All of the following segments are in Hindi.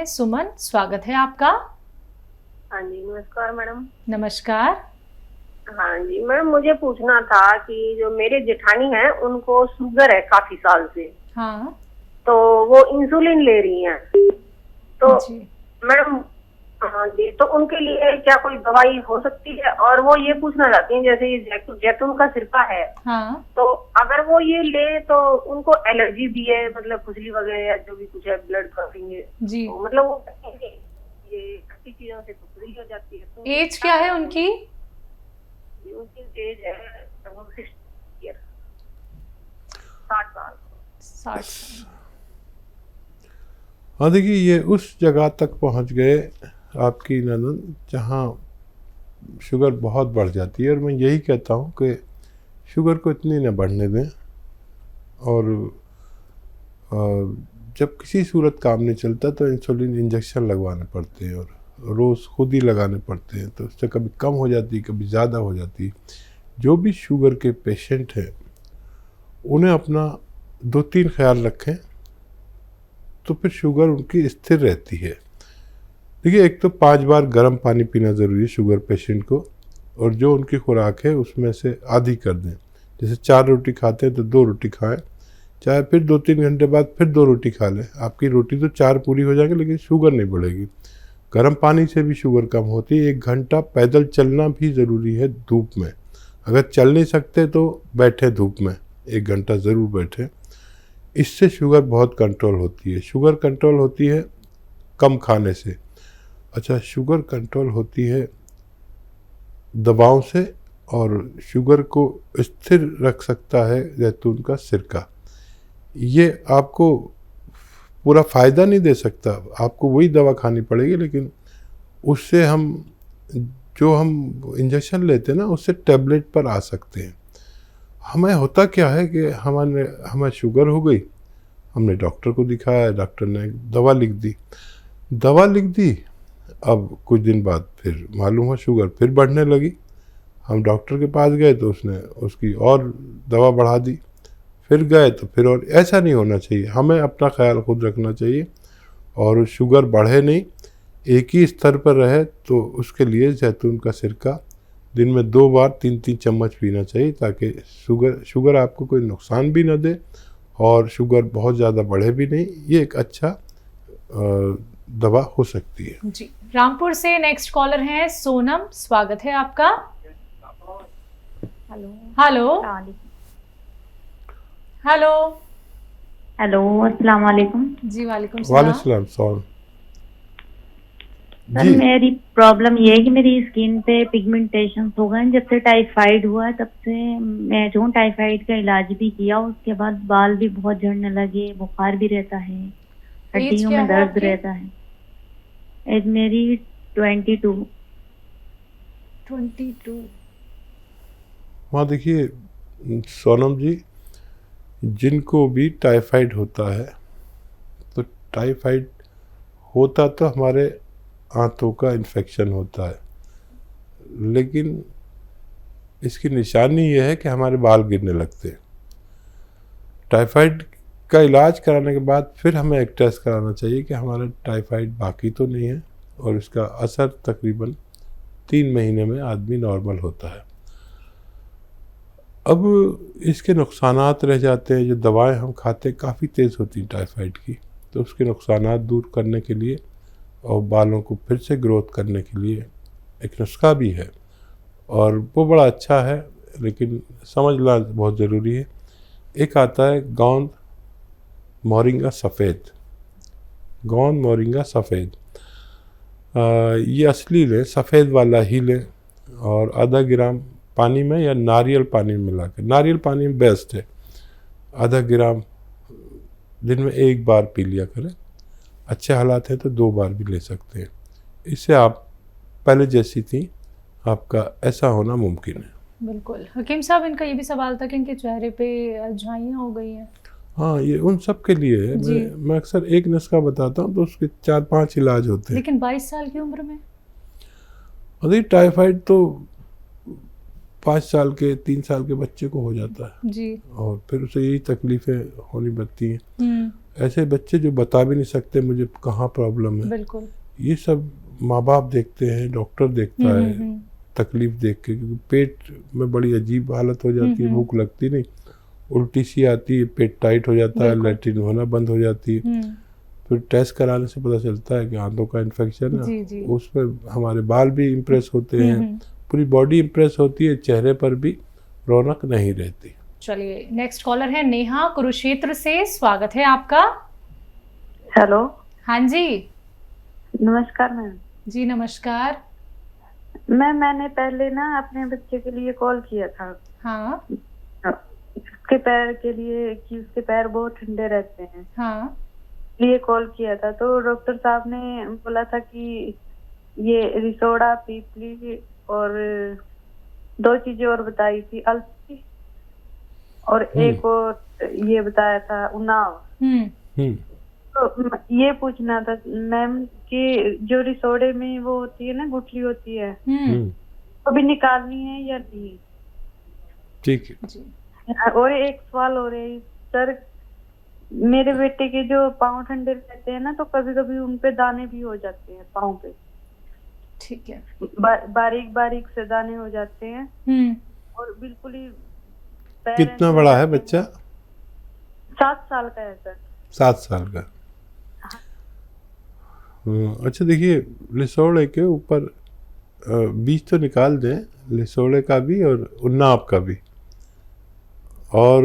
सुमन, स्वागत है आपका। हाँ जी, नमस्कार मैडम। नमस्कार। हाँ जी मैडम, मुझे पूछना था कि जो मेरे जेठानी हैं उनको शुगर है काफी साल से। हाँ तो वो इंसुलिन ले रही हैं। तो जी। मैडम, हाँ जी, तो उनके लिए क्या कोई दवाई हो सकती है? और वो ये पूछना चाहती हैं, जैसे ये जैतून का सिरका है, हाँ तो अगर वो ये ले तो उनको एलर्जी भी है, मतलब खुजली वगैरह या जो भी कुछ है, ब्लड क्लॉटिंग है, जी। तो मतलब वो ये खट्टी चीजों से तो खुजली हो जाती है। तो एज क्या है उनकी? उनकी एज है 60 ईयर, 60 साल। 60 साल। हाँ देखिए, ये उस जगह तक पहुंच गए आपकी ननद जहाँ शुगर बहुत बढ़ जाती है। और मैं यही कहता हूँ कि शुगर को इतनी न बढ़ने दें। और जब किसी सूरत काम नहीं चलता तो इंसुलिन इंजेक्शन लगवाने पड़ते हैं और रोज़ खुद ही लगाने पड़ते हैं। तो उससे कभी कम हो जाती है, कभी ज़्यादा हो जाती है। जो भी शुगर के पेशेंट हैं उन्हें अपना 2-3 ख्याल रखें तो फिर शुगर उनकी स्थिर रहती है। देखिए, एक तो 5 बार गर्म पानी पीना ज़रूरी है शुगर पेशेंट को, और जो उनकी खुराक है उसमें से आधी कर दें। जैसे 4 रोटी खाते हैं तो 2 रोटी खाएं, चाहे फिर 2-3 घंटे बाद फिर 2 रोटी खा लें। आपकी रोटी तो 4 पूरी हो जाएगी लेकिन शुगर नहीं बढ़ेगी। गर्म पानी से भी शुगर कम होती है। 1 घंटा पैदल चलना भी ज़रूरी है धूप में। अगर चल नहीं सकते तो बैठे धूप में, 1 घंटा ज़रूर बैठें। इससे शुगर बहुत कंट्रोल होती है। शुगर कंट्रोल होती है कम खाने से। अच्छा, शुगर कंट्रोल होती है दवाओं से, और शुगर को स्थिर रख सकता है जैतून का सिरका। ये आपको पूरा फ़ायदा नहीं दे सकता, आपको वही दवा खानी पड़ेगी, लेकिन उससे हम जो हम इंजेक्शन लेते हैं ना, उससे टैबलेट पर आ सकते हैं। हमें होता क्या है कि हमें शुगर हो गई, हमने डॉक्टर को दिखाया, डॉक्टर ने दवा लिख दी। अब कुछ दिन बाद फिर मालूम हुआ शुगर फिर बढ़ने लगी। हम डॉक्टर के पास गए तो उसने उसकी और दवा बढ़ा दी। फिर गए तो फिर, और ऐसा नहीं होना चाहिए। हमें अपना ख्याल खुद रखना चाहिए और शुगर बढ़े नहीं, एक ही स्तर पर रहे। तो उसके लिए जैतून का सिरका दिन में 2 बार 3-3 चम्मच पीना चाहिए, ताकि शुगर आपको कोई नुकसान भी न दे और शुगर बहुत ज़्यादा बढ़े भी नहीं। ये एक अच्छा दवा हो सकती है जी। रामपुर से नेक्स्ट कॉलर हैं सोनम, स्वागत है आपका। हेलो हेलो हेलो हेलो, अस्सलाम वालेकुम। जी वालेकुम वालेकुम सलाम। सर, मेरी प्रॉब्लम ये है कि मेरी स्किन पे पिगमेंटेशन हो गए। जब से टाइफाइड हुआ तब से मैं जो टाइफाइड का इलाज भी किया, उसके बाद बाल भी बहुत झड़ने लगे, बुखार भी रहता है, हड्डियों में दर्द रहता है। एज मेरी 22। हाँ देखिए सोनम जी, जिनको भी टाइफाइड होता है, तो टाइफाइड होता तो हमारे आंतों का इन्फेक्शन होता है, लेकिन इसकी निशानी ये है कि हमारे बाल गिरने लगते हैं। टाइफाइड का इलाज कराने के बाद फिर हमें एक टेस्ट कराना चाहिए कि हमारा टाइफाइड बाकी तो नहीं है, और इसका असर तकरीबन 3 महीने में आदमी नॉर्मल होता है। अब इसके नुकसानात रह जाते हैं। जो दवाएं हम खाते काफ़ी तेज़ होती हैं टाइफाइड की, तो उसके नुकसानात दूर करने के लिए और बालों को फिर से ग्रोथ करने के लिए एक नुस्खा भी है, और वो बड़ा अच्छा है, लेकिन समझना बहुत ज़रूरी है। एक आता है गोंद मोरिंगा सफ़ेद। ये असली लें, सफ़ेद वाला ही लें, और आधा ग्राम पानी में या नारियल पानी में मिलाकर, नारियल पानी में बेस्ट है, आधा ग्राम दिन में 1 बार पी लिया करें। अच्छे हालात हैं तो 2 बार भी ले सकते हैं। इससे आप पहले जैसी थी, आपका ऐसा होना मुमकिन है। बिल्कुल। हकीम साहब, इनका ये भी सवाल था कि इनके चेहरे पे झाइयाँ हो गई हैं। हाँ, ये उन सब के लिए है। मैं अक्सर एक नुस्खा बताता हूँ तो उसके 4-5 इलाज होते हैं। लेकिन 22 साल की उम्र में? अरे टाइफाइड तो 5 साल के 3 साल के बच्चे को हो जाता है जी। और फिर उसे यही तकलीफ़ें होनी पड़ती हैं। ऐसे बच्चे जो बता भी नहीं सकते मुझे कहाँ प्रॉब्लम है, बिल्कुल। ये सब माँ बाप देखते हैं, डॉक्टर देखता है तकलीफ देख के, क्योंकि पेट में बड़ी अजीब हालत हो जाती है, भूख लगती नहीं, उल्टी सी आती है, पेट टाइट हो जाता है, लैट्रिन होना बंद हो जाती है। फिर टेस्ट कराने से पता चलता है कि आंतों का इन्फेक्शन है। उसमें हमारे बाल भी इम्प्रेस होते हैं, पूरी बॉडी इम्प्रेस होती है, चेहरे पर भी रौनक नहीं रहती। चलिए नेक्स्ट कॉलर है नेहा कुरुक्षेत्र से, स्वागत है आपका। हेलो। हाँ जी। नमस्कार मैम। जी नमस्कार। मैंने पहले ना अपने बच्चे के लिए कॉल किया था। हाँ। उसके पैर के लिए कि उसके पैर बहुत ठंडे रहते हैं। हाँ। लिए कॉल किया था तो डॉक्टर साहब ने बोला था कि ये रिसोडा, पीपली और 2 चीजें और बताई थी, अलसी और एक और ये बताया था उन्नाव। तो ये पूछना था मैम कि जो रिसोडे में वो होती है ना, गुठली होती है, अभी निकालनी है या नहीं? ठीक है। और एक सवाल हो रहा है सर, मेरे बेटे के जो पाँव ठंडे रहते हैं ना, तो कभी कभी उन पे दाने भी हो जाते हैं पाँव पे। ठीक है। बारीक बारीक से दाने हो जाते हैं और बिल्कुल ही। कितना बड़ा है बच्चा? 7 साल का है सर। 7 साल का। अच्छा देखिए, लिसोड़े के ऊपर बीज तो निकाल दें, लिसोड़े का भी और उन्नाव का भी, और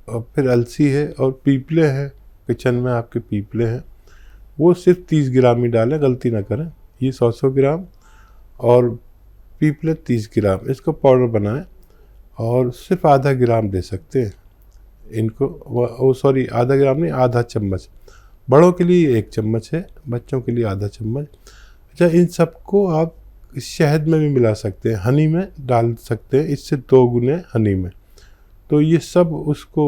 फिर अलसी है और पीपले हैं, किचन में आपके पीपले हैं, वो सिर्फ 30 ग्राम ही डालें, गलती ना करें। ये 100 ग्राम और पीपले 30 ग्राम, इसको पाउडर बनाएं और सिर्फ आधा ग्राम दे सकते हैं इनको। सॉरी, आधा ग्राम नहीं, आधा चम्मच। बड़ों के लिए 1 चम्मच है, बच्चों के लिए आधा चम्मच। अच्छा, इन सबको आप शहद में भी मिला सकते हैं, हनी में डाल सकते हैं, इससे 2 गुने हनी में। तो ये सब उसको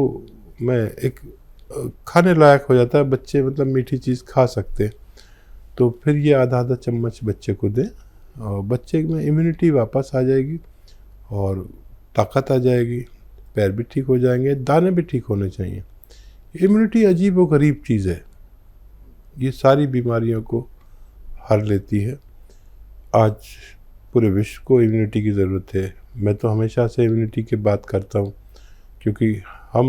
मैं एक खाने लायक हो जाता है, बच्चे मतलब मीठी चीज़ खा सकते हैं। तो फिर ये आधा चम्मच बच्चे को दें और बच्चे में इम्यूनिटी वापस आ जाएगी और ताकत आ जाएगी, पैर भी ठीक हो जाएंगे, दाने भी ठीक होने चाहिए। इम्यूनिटी अजीब व गरीब चीज़ है, ये सारी बीमारियों को हर लेती है। आज पूरे विश्व को इम्यूनिटी की ज़रूरत है। मैं तो हमेशा से इम्यूनिटी की बात करता हूँ, क्योंकि हम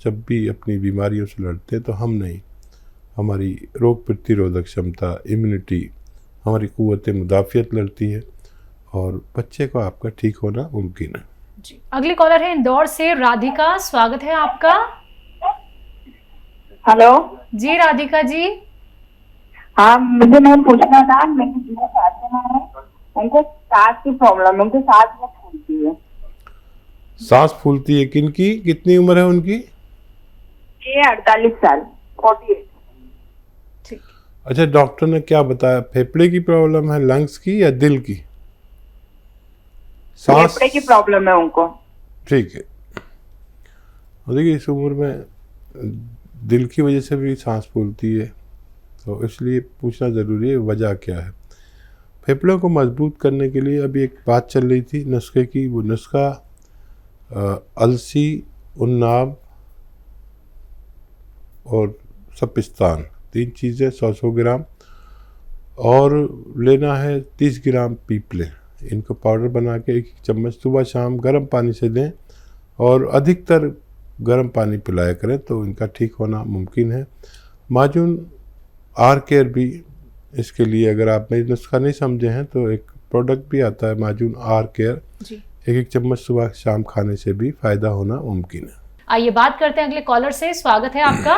जब भी अपनी बीमारियों से लड़ते हैं तो हम नहीं, हमारी रोग प्रतिरोधक क्षमता, इम्यूनिटी, हमारी क़ुव्वत मुदाफ़ियत लड़ती है और बच्चे को आपका ठीक होना मुमकिन है। जी, अगली कॉलर है इंदौर से राधिका, स्वागत है आपका। हेलो जी राधिका जी। हाँ, मुझे मैम पूछना था, मेरी जो सास है उनको सांस की प्रॉब्लम है, उनकी सांस बहुत फूलती है। सांस फूलती है? किनकी, कितनी उम्र है उनकी? ये 48 साल, 48। ठीक। अच्छा, डॉक्टर ने क्या बताया, फेफड़े की प्रॉब्लम है, लंग्स की या दिल की? सांस फेफड़े की प्रॉब्लम है उनको। ठीक है। देखिए, इस उम्र में दिल की वजह से भी सांस फूलती है, तो इसलिए पूछना ज़रूरी है वजह क्या है। फेफड़ों को मजबूत करने के लिए अभी एक बात चल रही थी नुस्खे की, वो नुस्खा अलसी, उन्नाव और सपिस्तान, 3 चीज़ें 100 ग्राम, और लेना है 30 ग्राम पीपले। इनको पाउडर बना के 1 चम्मच सुबह शाम गर्म पानी से दें और अधिकतर गर्म पानी पिलाया करें, तो इनका ठीक होना मुमकिन है। माजून आर केयर भी इसके लिए, अगर आप मेरी नुस्खा नहीं समझे हैं तो एक प्रोडक्ट भी आता है माजून आर केयर, 1 चम्मच सुबह शाम खाने से भी फायदा होना मुमकिन है। आइए बात करते हैं अगले कॉलर से, स्वागत है आपका।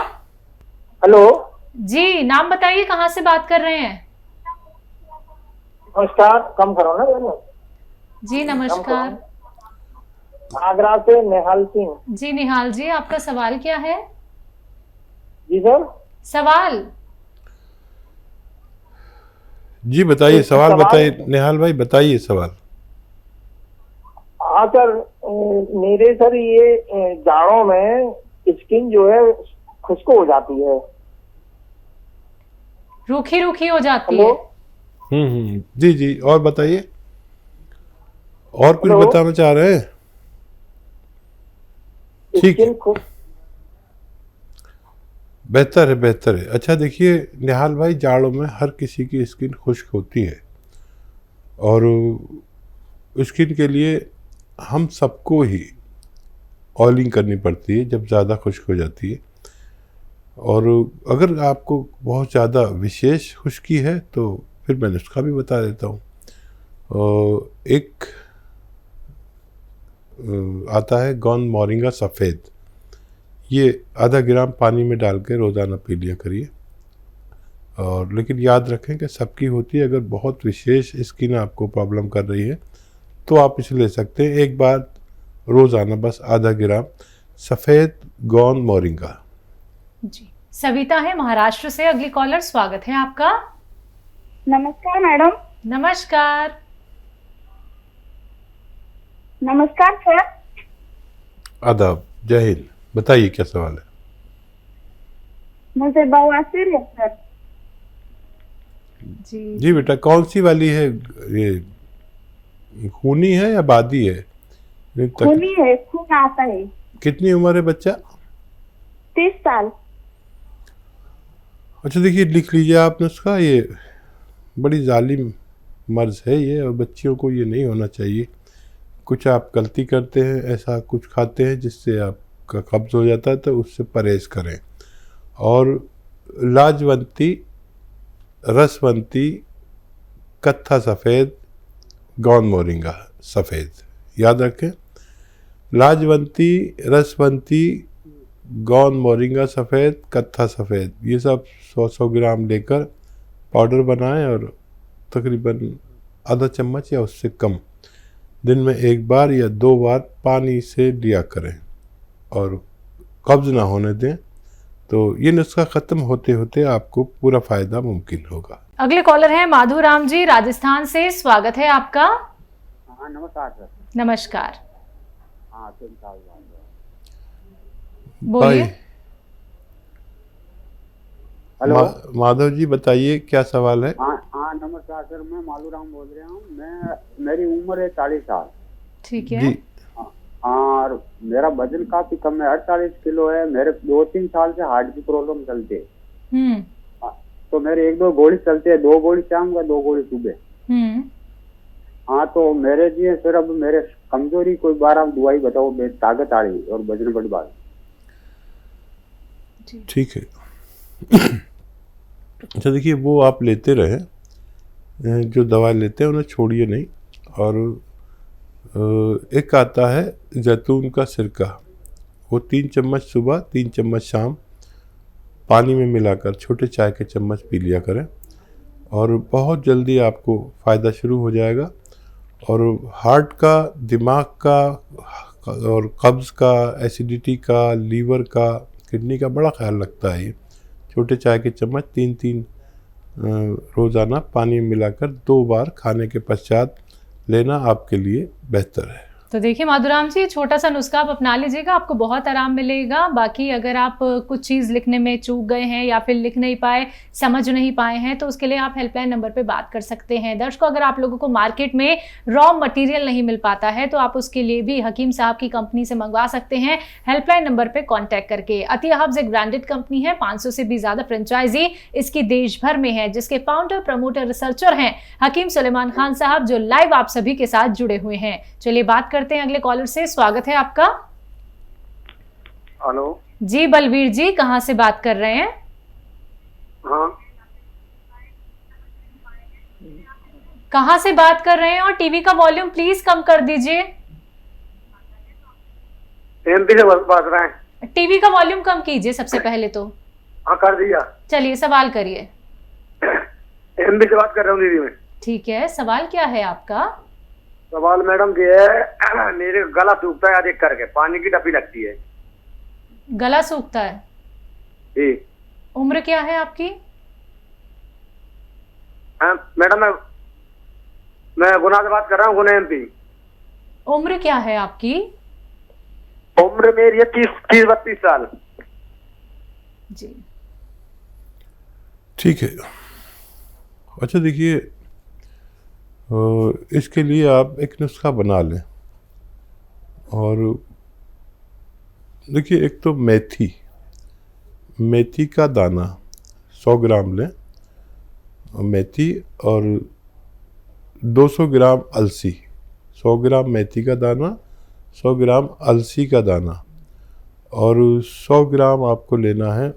हेलो जी, नाम बताइए, कहाँ से बात कर रहे हैं? नमस्कार, कम करो ना। जी नमस्कार। आगरा से निहाल सिंह। जी निहाल जी, आपका सवाल क्या है? जी सर। सवाल जी बताइए, सवाल बताइए निहाल भाई, बताइए सवाल। हाँ सर, मेरे सर ये जाड़ों में स्किन जो है खुश्क हो जाती है, रूखी रूखी हो जाती है। जी जी, और बताइए, और कुछ बताना चाह रहे हैं? ठीक है, बेहतर है, बेहतर है। अच्छा देखिए निहाल भाई, जाड़ों में हर किसी की स्किन खुश्क होती है और स्किन के लिए हम सबको ही ऑयलिंग करनी पड़ती है जब ज़्यादा खुश्क हो जाती है। और अगर आपको बहुत ज़्यादा विशेष खुश्की है तो फिर मैं नुस्खा भी बता देता हूँ। एक आता है गौन मोरिंगा सफ़ेद, ये आधा ग्राम पानी में डाल के रोज़ाना पी लिया करिए। और लेकिन याद रखें कि सबकी होती है, अगर बहुत विशेष स्किन आपको प्रॉब्लम कर रही है तो आप इसे ले सकते हैं। एक बार रोज़ाना बस आधा ग्राम सफ़ेद गौन मोरिंगा। जी, सविता है महाराष्ट्र से अगली कॉलर, स्वागत है आपका। नमस्कार मैडम। नमस्कार। नमस्कार सर। आदाब, जय हिंद। बताइए क्या सवाल है? मुझे बवासीर है सर। जी जी बेटा, कौन सी वाली है? ये खूनी है या बादी है? खूनी है, खून आता है। कितनी उम्र है बच्चा? 30 साल। अच्छा देखिए, लिख लीजिए आप नुस्खा। ये बड़ी जालिम मर्ज है ये, और बच्चियों को ये नहीं होना चाहिए। कुछ आप गलती करते हैं, ऐसा कुछ खाते हैं जिससे आपका कब्ज हो जाता है, तो उससे परहेज़ करें। और लाजवंती, रसवंती, कत्था सफ़ेद, गौन मोरिंगा सफ़ेद, याद रखें। लाजवंती, रसवंती, गौन मोरिंगा सफ़ेद, कत्था सफ़ेद, ये सब 100-100 ग्राम लेकर पाउडर बनाएं और तकरीबन आधा चम्मच या उससे कम दिन में 1 बार या 2 बार पानी से लिया करें और कब्ज़ ना होने दें। तो ये नुस्खा ख़त्म होते होते आपको पूरा फ़ायदा मुमकिन होगा। अगले कॉलर हैं माधुराम जी राजस्थान से, स्वागत है आपका। हाँ नमस्कार सर। नमस्कार, हाँ बोलिए। हेलो। माधव जी बताइए क्या सवाल है? हाँ नमस्कार सर, मैं मालूराम बोल रहा हूँ। मेरी उम्र है 40 साल। ठीक है जी। और मेरा वजन काफी कम है, 48 किलो है। मेरे 2-3 साल से हार्ट की प्रॉब्लम चलती है। तो मेरे 1-2 गोली चलते हैं, 2 गोली शाम का, 2 गोली सुबह। हाँ तो मेरे जी सर, अब मेरे कमजोरी कोई बार आप दवाई बताओ, ताकत आ रही और वजन बढ़ बात। ठीक है। अच्छा देखिए, वो आप लेते रहें, जो दवा लेते हैं उन्हें छोड़िए नहीं। और एक आता है जैतून का सिरका, वो 3 चम्मच सुबह, 3 चम्मच शाम पानी में मिलाकर छोटे चाय के चम्मच पी लिया करें और बहुत जल्दी आपको फ़ायदा शुरू हो जाएगा। और हार्ट का, दिमाग का और कब्ज़ का, एसिडिटी का, लीवर का, किडनी का बड़ा ख्याल रखता है ये। छोटे चाय के चम्मच 3-3 रोज़ाना पानी में मिलाकर 2 बार खाने के पश्चात लेना आपके लिए बेहतर है। तो देखिए माधुराम जी, छोटा सा नुस्खा आप अपना लीजिएगा, आपको बहुत आराम मिलेगा। बाकी अगर आप कुछ चीज़ लिखने में चूक गए हैं या फिर लिख नहीं पाए, समझ नहीं पाए हैं, तो उसके लिए आप हेल्पलाइन नंबर पे बात कर सकते हैं। दर्शकों, अगर आप लोगों को मार्केट में रॉ मटेरियल नहीं मिल पाता है तो आप उसके लिए भी हकीम साहब की कंपनी से मंगवा सकते हैं, हेल्पलाइन नंबर पर कॉन्टैक्ट करके। अतिया हब्स एक ब्रांडेड कंपनी है, 500 से भी ज़्यादा फ्रेंचाइजी इसकी देश भर में है, जिसके फाउंडर, प्रमोटर, रिसर्चर हैं हकीम सुलेमान खान साहब, जो लाइव आप सभी के साथ जुड़े हुए हैं। चलिए बात करते हैं अगले कॉलर से, स्वागत है आपका। हेलो जी बलवीर जी, कहां से बात कर रहे हैं? हाँ, कहां से बात कर रहे हैं? और टीवी का वॉल्यूम प्लीज कम कर दीजिए। एमपी से बात रहे हैं। टीवी का वॉल्यूम कम कीजिए सबसे पहले तो। हाँ कर दिया। चलिए सवाल करिए। एमपी से बात कर रहा हूँ दीदी मैं। ठीक है, सवाल क्या है आपका? सवाल मैडम ये है, मेरे गला सूखता है अधिक करके, पानी की टपी लगती है। गला सूखता है जी। उम्र क्या है आपकी? मैडम मैं गुना से बात कर रहा हूँ, गुना एमपी। उम्र क्या है आपकी? उम्र मेरी है 30-32 साल। जी ठीक है। अच्छा देखिए, इसके लिए आप एक नुस्खा बना लें। और देखिए, एक तो मेथी, मेथी का दाना 100 ग्राम लें, मेथी, और 200 ग्राम अलसी। 100 ग्राम मेथी का दाना, 100 ग्राम अलसी का दाना, और 100 ग्राम आपको लेना है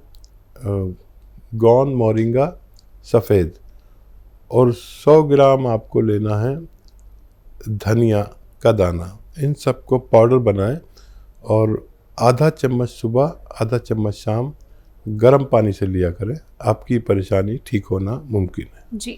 गौन मोरिंगा सफ़ेद, और 100 ग्राम आपको लेना है धनिया का दाना। इन सबको पाउडर बनाएं और आधा चम्मच सुबह, आधा चम्मच शाम गर्म पानी से लिया करें। आपकी परेशानी ठीक होना मुमकिन है। जी।